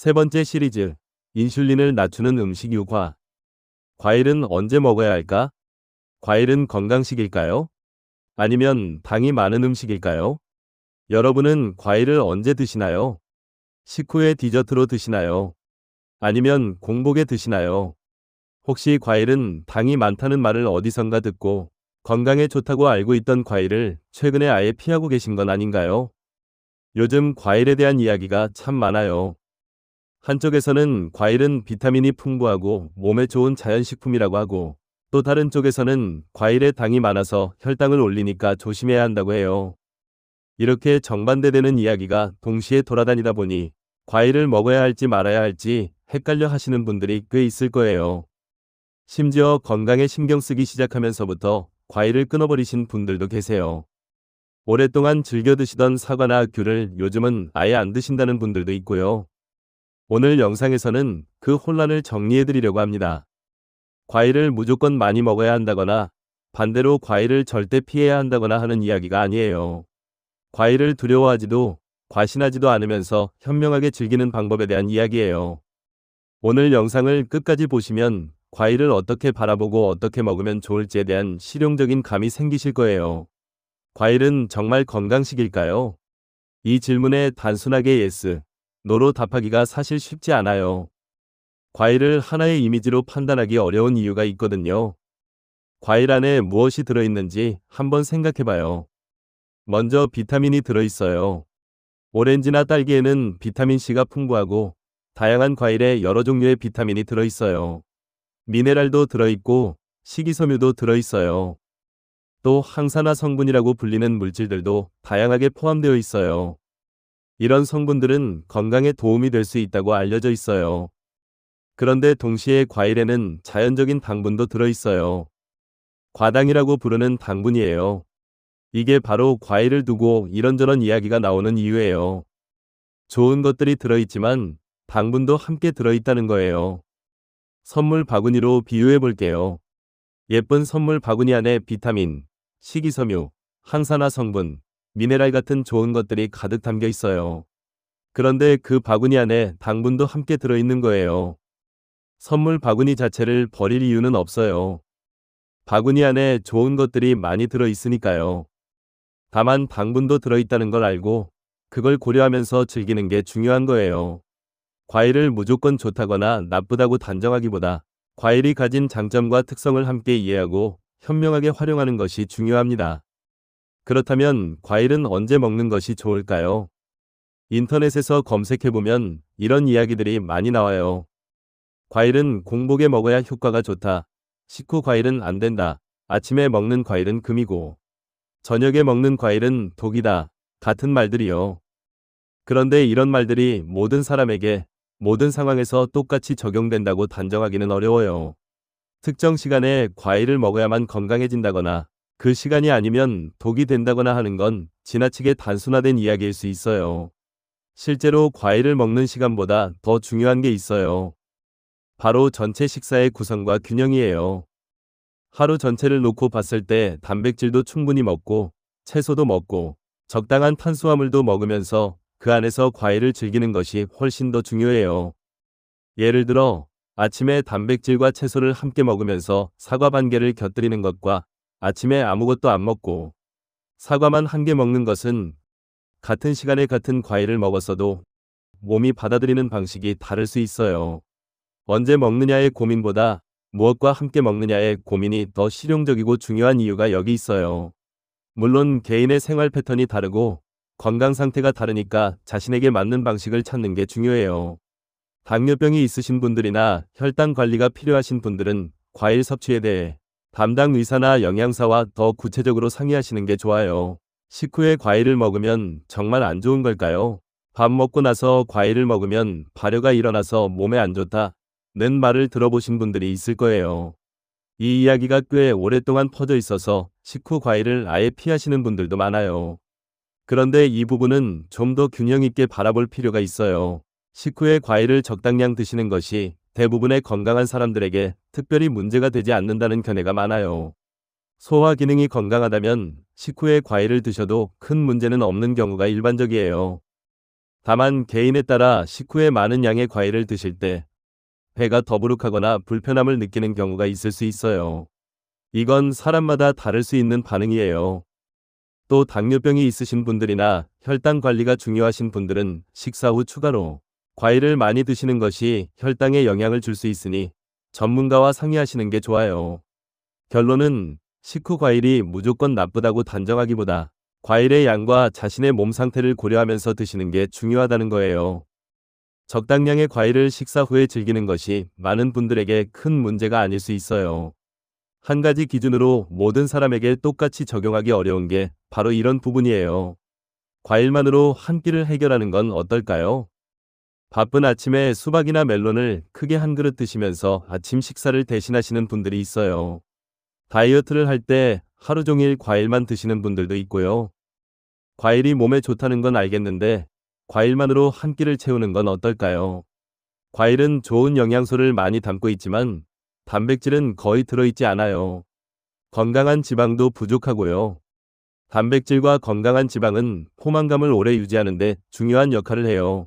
세 번째 시리즈, 인슐린을 낮추는 음식 유화. 과일은 언제 먹어야 할까? 과일은 건강식일까요? 아니면 당이 많은 음식일까요? 여러분은 과일을 언제 드시나요? 식후에 디저트로 드시나요? 아니면 공복에 드시나요? 혹시 과일은 당이 많다는 말을 어디선가 듣고 건강에 좋다고 알고 있던 과일을 최근에 아예 피하고 계신 건 아닌가요? 요즘 과일에 대한 이야기가 참 많아요. 한쪽에서는 과일은 비타민이 풍부하고 몸에 좋은 자연식품이라고 하고, 또 다른 쪽에서는 과일에 당이 많아서 혈당을 올리니까 조심해야 한다고 해요. 이렇게 정반대되는 이야기가 동시에 돌아다니다 보니 과일을 먹어야 할지 말아야 할지 헷갈려 하시는 분들이 꽤 있을 거예요. 심지어 건강에 신경 쓰기 시작하면서부터 과일을 끊어버리신 분들도 계세요. 오랫동안 즐겨 드시던 사과나 귤을 요즘은 아예 안 드신다는 분들도 있고요. 오늘 영상에서는 그 혼란을 정리해 드리려고 합니다. 과일을 무조건 많이 먹어야 한다거나 반대로 과일을 절대 피해야 한다거나 하는 이야기가 아니에요. 과일을 두려워하지도 과신하지도 않으면서 현명하게 즐기는 방법에 대한 이야기예요. 오늘 영상을 끝까지 보시면 과일을 어떻게 바라보고 어떻게 먹으면 좋을지에 대한 실용적인 감이 생기실 거예요. 과일은 정말 건강식일까요? 이 질문에 단순하게 yes, no로 답하기가 사실 쉽지 않아요. 과일을 하나의 이미지로 판단하기 어려운 이유가 있거든요. 과일 안에 무엇이 들어있는지 한번 생각해봐요. 먼저 비타민이 들어있어요. 오렌지나 딸기에는 비타민C가 풍부하고 다양한 과일에 여러 종류의 비타민이 들어있어요. 미네랄도 들어있고 식이섬유도 들어있어요. 또 항산화 성분이라고 불리는 물질들도 다양하게 포함되어 있어요. 이런 성분들은 건강에 도움이 될 수 있다고 알려져 있어요. 그런데 동시에 과일에는 자연적인 당분도 들어있어요. 과당이라고 부르는 당분이에요. 이게 바로 과일을 두고 이런저런 이야기가 나오는 이유예요. 좋은 것들이 들어있지만 당분도 함께 들어있다는 거예요. 선물 바구니로 비유해 볼게요. 예쁜 선물 바구니 안에 비타민, 식이섬유, 항산화 성분, 미네랄 같은 좋은 것들이 가득 담겨 있어요. 그런데 그 바구니 안에 당분도 함께 들어있는 거예요. 선물 바구니 자체를 버릴 이유는 없어요. 바구니 안에 좋은 것들이 많이 들어있으니까요. 다만 당분도 들어있다는 걸 알고 그걸 고려하면서 즐기는 게 중요한 거예요. 과일을 무조건 좋다거나 나쁘다고 단정하기보다 과일이 가진 장점과 특성을 함께 이해하고 현명하게 활용하는 것이 중요합니다. 그렇다면 과일은 언제 먹는 것이 좋을까요? 인터넷에서 검색해보면 이런 이야기들이 많이 나와요. 과일은 공복에 먹어야 효과가 좋다. 식후 과일은 안 된다. 아침에 먹는 과일은 금이고 저녁에 먹는 과일은 독이다. 같은 말들이요. 그런데 이런 말들이 모든 사람에게 모든 상황에서 똑같이 적용된다고 단정하기는 어려워요. 특정 시간에 과일을 먹어야만 건강해진다거나 그 시간이 아니면 독이 된다거나 하는 건 지나치게 단순화된 이야기일 수 있어요. 실제로 과일을 먹는 시간보다 더 중요한 게 있어요. 바로 전체 식사의 구성과 균형이에요. 하루 전체를 놓고 봤을 때 단백질도 충분히 먹고 채소도 먹고 적당한 탄수화물도 먹으면서 그 안에서 과일을 즐기는 것이 훨씬 더 중요해요. 예를 들어 아침에 단백질과 채소를 함께 먹으면서 사과 반 개를 곁들이는 것과 아침에 아무것도 안 먹고 사과만 한 개 먹는 것은 같은 시간에 같은 과일을 먹었어도 몸이 받아들이는 방식이 다를 수 있어요. 언제 먹느냐의 고민보다 무엇과 함께 먹느냐의 고민이 더 실용적이고 중요한 이유가 여기 있어요. 물론 개인의 생활 패턴이 다르고 건강 상태가 다르니까 자신에게 맞는 방식을 찾는 게 중요해요. 당뇨병이 있으신 분들이나 혈당 관리가 필요하신 분들은 과일 섭취에 대해 담당 의사나 영양사와 더 구체적으로 상의하시는 게 좋아요. 식후에 과일을 먹으면 정말 안 좋은 걸까요? 밥 먹고 나서 과일을 먹으면 발효가 일어나서 몸에 안 좋다는 말을 들어보신 분들이 있을 거예요. 이 이야기가 꽤 오랫동안 퍼져 있어서 식후 과일을 아예 피하시는 분들도 많아요. 그런데 이 부분은 좀 더 균형 있게 바라볼 필요가 있어요. 식후에 과일을 적당량 드시는 것이 대부분의 건강한 사람들에게 특별히 문제가 되지 않는다는 견해가 많아요. 소화 기능이 건강하다면 식후에 과일을 드셔도 큰 문제는 없는 경우가 일반적이에요. 다만 개인에 따라 식후에 많은 양의 과일을 드실 때 배가 더부룩하거나 불편함을 느끼는 경우가 있을 수 있어요. 이건 사람마다 다를 수 있는 반응이에요. 또 당뇨병이 있으신 분들이나 혈당 관리가 중요하신 분들은 식사 후 추가로 과일을 많이 드시는 것이 혈당에 영향을 줄 수 있으니 전문가와 상의하시는 게 좋아요. 결론은 식후 과일이 무조건 나쁘다고 단정하기보다 과일의 양과 자신의 몸 상태를 고려하면서 드시는 게 중요하다는 거예요. 적당량의 과일을 식사 후에 즐기는 것이 많은 분들에게 큰 문제가 아닐 수 있어요. 한 가지 기준으로 모든 사람에게 똑같이 적용하기 어려운 게 바로 이런 부분이에요. 과일만으로 한 끼를 해결하는 건 어떨까요? 바쁜 아침에 수박이나 멜론을 크게 한 그릇 드시면서 아침 식사를 대신하시는 분들이 있어요. 다이어트를 할 때 하루 종일 과일만 드시는 분들도 있고요. 과일이 몸에 좋다는 건 알겠는데 과일만으로 한 끼를 채우는 건 어떨까요? 과일은 좋은 영양소를 많이 담고 있지만 단백질은 거의 들어있지 않아요. 건강한 지방도 부족하고요. 단백질과 건강한 지방은 포만감을 오래 유지하는 데 중요한 역할을 해요.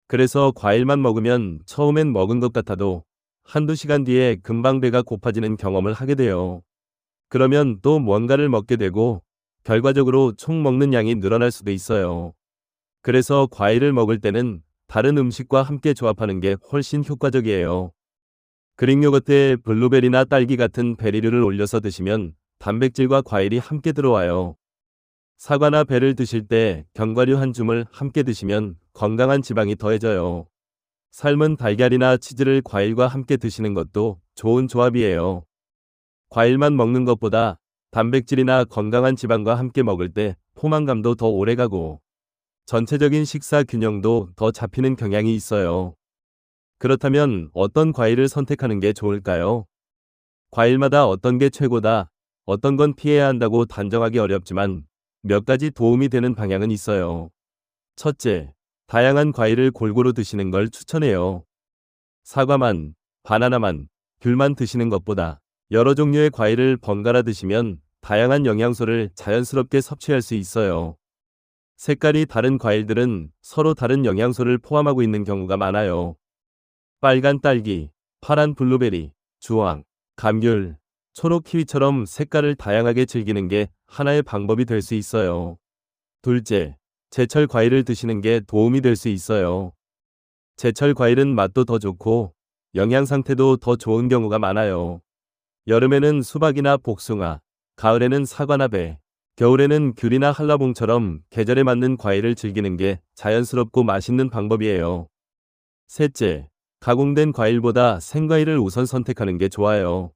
그래서 과일만 먹으면 처음엔 먹은 것 같아도 한두 시간 뒤에 금방 배가 고파지는 경험을 하게 돼요. 그러면 또 뭔가를 먹게 되고 결과적으로 총 먹는 양이 늘어날 수도 있어요. 그래서 과일을 먹을 때는 다른 음식과 함께 조합하는 게 훨씬 효과적이에요. 그릭 요거트에 블루베리나 딸기 같은 베리류를 올려서 드시면 단백질과 과일이 함께 들어와요. 사과나 배를 드실 때 견과류 한 줌을 함께 드시면 건강한 지방이 더해져요. 삶은 달걀이나 치즈를 과일과 함께 드시는 것도 좋은 조합이에요. 과일만 먹는 것보다 단백질이나 건강한 지방과 함께 먹을 때 포만감도 더 오래가고 전체적인 식사 균형도 더 잡히는 경향이 있어요. 그렇다면 어떤 과일을 선택하는 게 좋을까요? 과일마다 어떤 게 최고다, 어떤 건 피해야 한다고 단정하기 어렵지만 몇 가지 도움이 되는 방향은 있어요. 첫째, 다양한 과일을 골고루 드시는 걸 추천해요. 사과만, 바나나만, 귤만 드시는 것보다 여러 종류의 과일을 번갈아 드시면 다양한 영양소를 자연스럽게 섭취할 수 있어요. 색깔이 다른 과일들은 서로 다른 영양소를 포함하고 있는 경우가 많아요. 빨간 딸기, 파란 블루베리, 주황, 감귤, 초록 키위처럼 색깔을 다양하게 즐기는 게 하나의 방법이 될 수 있어요. 둘째, 제철 과일을 드시는 게 도움이 될 수 있어요. 제철 과일은 맛도 더 좋고 영양 상태도 더 좋은 경우가 많아요. 여름에는 수박이나 복숭아, 가을에는 사과나 배, 겨울에는 귤이나 한라봉처럼 계절에 맞는 과일을 즐기는 게 자연스럽고 맛있는 방법이에요. 셋째, 가공된 과일보다 생과일을 우선 선택하는 게 좋아요.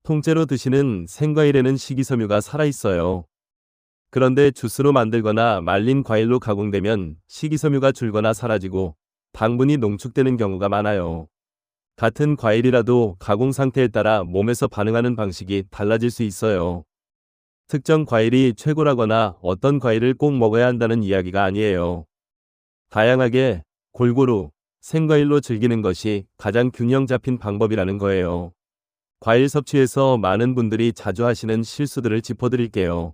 통째로 드시는 생과일에는 식이섬유가 살아있어요. 그런데 주스로 만들거나 말린 과일로 가공되면 식이섬유가 줄거나 사라지고 당분이 농축되는 경우가 많아요. 같은 과일이라도 가공 상태에 따라 몸에서 반응하는 방식이 달라질 수 있어요. 특정 과일이 최고라거나 어떤 과일을 꼭 먹어야 한다는 이야기가 아니에요. 다양하게, 골고루, 생과일로 즐기는 것이 가장 균형 잡힌 방법이라는 거예요. 과일 섭취에서 많은 분들이 자주 하시는 실수들을 짚어드릴게요.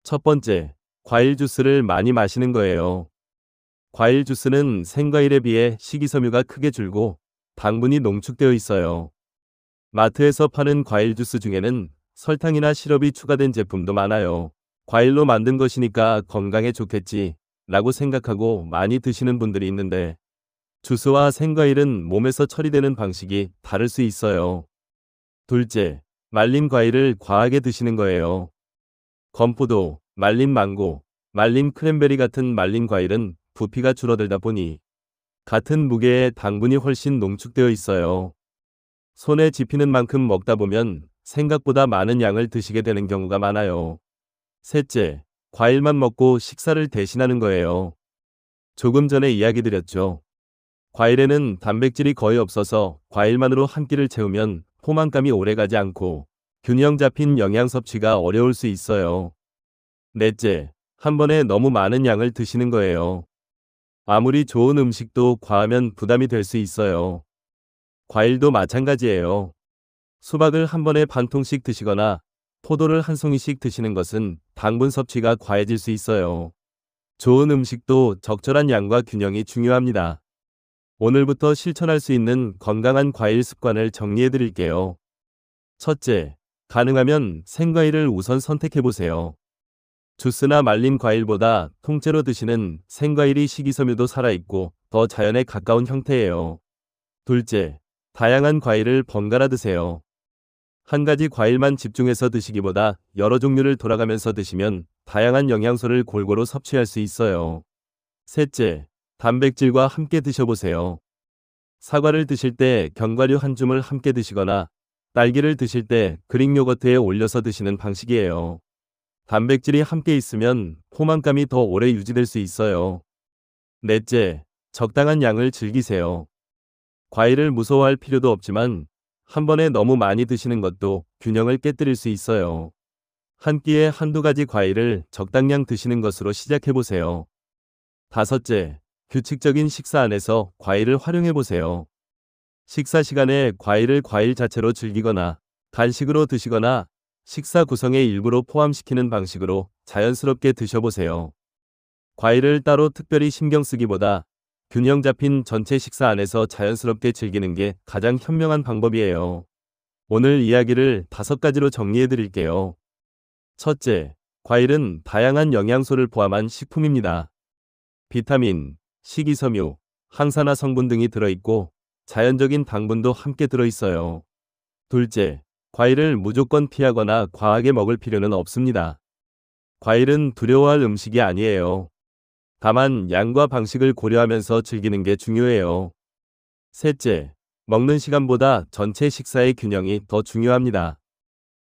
첫 번째, 과일 주스를 많이 마시는 거예요. 과일 주스는 생과일에 비해 식이섬유가 크게 줄고 당분이 농축되어 있어요. 마트에서 파는 과일 주스 중에는 설탕이나 시럽이 추가된 제품도 많아요. 과일로 만든 것이니까 건강에 좋겠지 라고 생각하고 많이 드시는 분들이 있는데 주스와 생과일은 몸에서 처리되는 방식이 다를 수 있어요. 둘째, 말린 과일을 과하게 드시는 거예요. 건포도, 말린 망고, 말린 크랜베리 같은 말린 과일은 부피가 줄어들다 보니 같은 무게의 당분이 훨씬 농축되어 있어요. 손에 집히는 만큼 먹다 보면 생각보다 많은 양을 드시게 되는 경우가 많아요. 셋째, 과일만 먹고 식사를 대신하는 거예요. 조금 전에 이야기 드렸죠. 과일에는 단백질이 거의 없어서 과일만으로 한 끼를 채우면 포만감이 오래가지 않고 균형 잡힌 영양 섭취가 어려울 수 있어요. 넷째, 한 번에 너무 많은 양을 드시는 거예요. 아무리 좋은 음식도 과하면 부담이 될 수 있어요. 과일도 마찬가지예요. 수박을 한 번에 반 통씩 드시거나 포도를 한 송이씩 드시는 것은 당분 섭취가 과해질 수 있어요. 좋은 음식도 적절한 양과 균형이 중요합니다. 오늘부터 실천할 수 있는 건강한 과일 습관을 정리해 드릴게요. 첫째, 가능하면 생과일을 우선 선택해 보세요. 주스나 말린 과일보다 통째로 드시는 생과일이 식이섬유도 살아있고 더 자연에 가까운 형태예요. 둘째, 다양한 과일을 번갈아 드세요. 한 가지 과일만 집중해서 드시기보다 여러 종류를 돌아가면서 드시면 다양한 영양소를 골고루 섭취할 수 있어요. 셋째, 단백질과 함께 드셔보세요. 사과를 드실 때 견과류 한 줌을 함께 드시거나 딸기를 드실 때 그릭 요거트에 올려서 드시는 방식이에요. 단백질이 함께 있으면 포만감이 더 오래 유지될 수 있어요. 넷째, 적당한 양을 즐기세요. 과일을 무서워할 필요도 없지만 한 번에 너무 많이 드시는 것도 균형을 깨뜨릴 수 있어요. 한 끼에 한두 가지 과일을 적당량 드시는 것으로 시작해보세요. 다섯째, 규칙적인 식사 안에서 과일을 활용해보세요. 식사 시간에 과일을 과일 자체로 즐기거나 간식으로 드시거나 식사 구성의 일부로 포함시키는 방식으로 자연스럽게 드셔보세요. 과일을 따로 특별히 신경 쓰기보다 균형 잡힌 전체 식사 안에서 자연스럽게 즐기는 게 가장 현명한 방법이에요. 오늘 이야기를 5가지로 정리해 드릴게요. 첫째, 과일은 다양한 영양소를 포함한 식품입니다. 비타민, 식이섬유, 항산화 성분 등이 들어있고 자연적인 당분도 함께 들어있어요. 둘째, 과일을 무조건 피하거나 과하게 먹을 필요는 없습니다. 과일은 두려워할 음식이 아니에요. 다만 양과 방식을 고려하면서 즐기는 게 중요해요. 셋째, 먹는 시간보다 전체 식사의 균형이 더 중요합니다.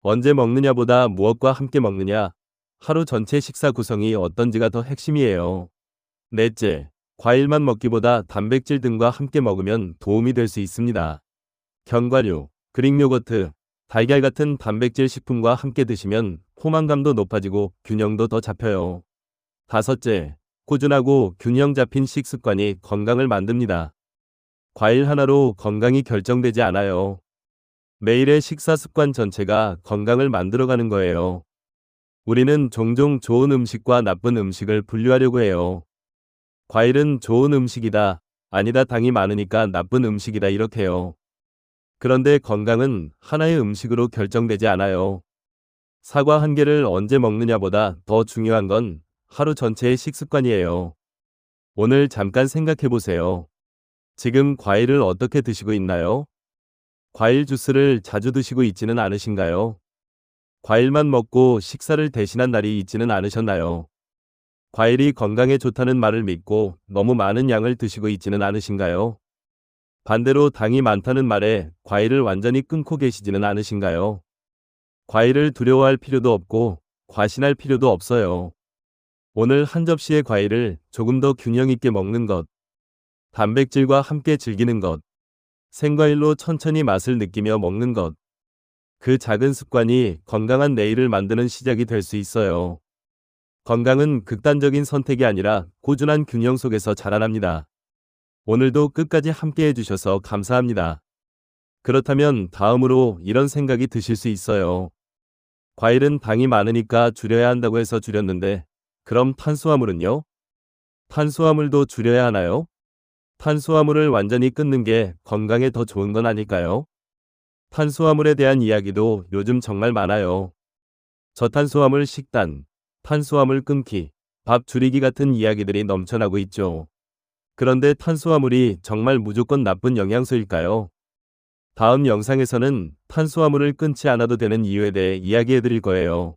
언제 먹느냐보다 무엇과 함께 먹느냐, 하루 전체 식사 구성이 어떤지가 더 핵심이에요. 넷째, 과일만 먹기보다 단백질 등과 함께 먹으면 도움이 될 수 있습니다. 견과류, 그릭 요거트, 달걀 같은 단백질 식품과 함께 드시면 포만감도 높아지고 균형도 더 잡혀요. 다섯째, 꾸준하고 균형 잡힌 식습관이 건강을 만듭니다. 과일 하나로 건강이 결정되지 않아요. 매일의 식사 습관 전체가 건강을 만들어가는 거예요. 우리는 종종 좋은 음식과 나쁜 음식을 분류하려고 해요. 과일은 좋은 음식이다, 아니다 당이 많으니까 나쁜 음식이다 이렇게요. 그런데 건강은 하나의 음식으로 결정되지 않아요. 사과 한 개를 언제 먹느냐보다 더 중요한 건 하루 전체의 식습관이에요. 오늘 잠깐 생각해 보세요. 지금 과일을 어떻게 드시고 있나요? 과일 주스를 자주 드시고 있지는 않으신가요? 과일만 먹고 식사를 대신한 날이 있지는 않으셨나요? 과일이 건강에 좋다는 말을 믿고 너무 많은 양을 드시고 있지는 않으신가요? 반대로 당이 많다는 말에 과일을 완전히 끊고 계시지는 않으신가요? 과일을 두려워할 필요도 없고 과신할 필요도 없어요. 오늘 한 접시의 과일을 조금 더 균형 있게 먹는 것, 단백질과 함께 즐기는 것, 생과일로 천천히 맛을 느끼며 먹는 것. 그 작은 습관이 건강한 내일을 만드는 시작이 될 수 있어요. 건강은 극단적인 선택이 아니라 꾸준한 균형 속에서 자라납니다. 오늘도 끝까지 함께 해주셔서 감사합니다. 그렇다면 다음으로 이런 생각이 드실 수 있어요. 과일은 당이 많으니까 줄여야 한다고 해서 줄였는데, 그럼 탄수화물은요? 탄수화물도 줄여야 하나요? 탄수화물을 완전히 끊는 게 건강에 더 좋은 건 아닐까요? 탄수화물에 대한 이야기도 요즘 정말 많아요. 저탄수화물 식단, 탄수화물 끊기, 밥 줄이기 같은 이야기들이 넘쳐나고 있죠. 그런데 탄수화물이 정말 무조건 나쁜 영양소일까요? 다음 영상에서는 탄수화물을 끊지 않아도 되는 이유에 대해 이야기해 드릴 거예요.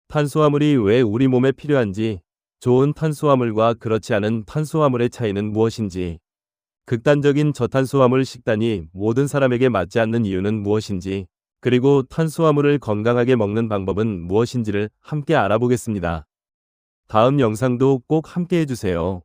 탄수화물이 왜 우리 몸에 필요한지, 좋은 탄수화물과 그렇지 않은 탄수화물의 차이는 무엇인지, 극단적인 저탄수화물 식단이 모든 사람에게 맞지 않는 이유는 무엇인지, 그리고 탄수화물을 건강하게 먹는 방법은 무엇인지를 함께 알아보겠습니다. 다음 영상도 꼭 함께 해주세요.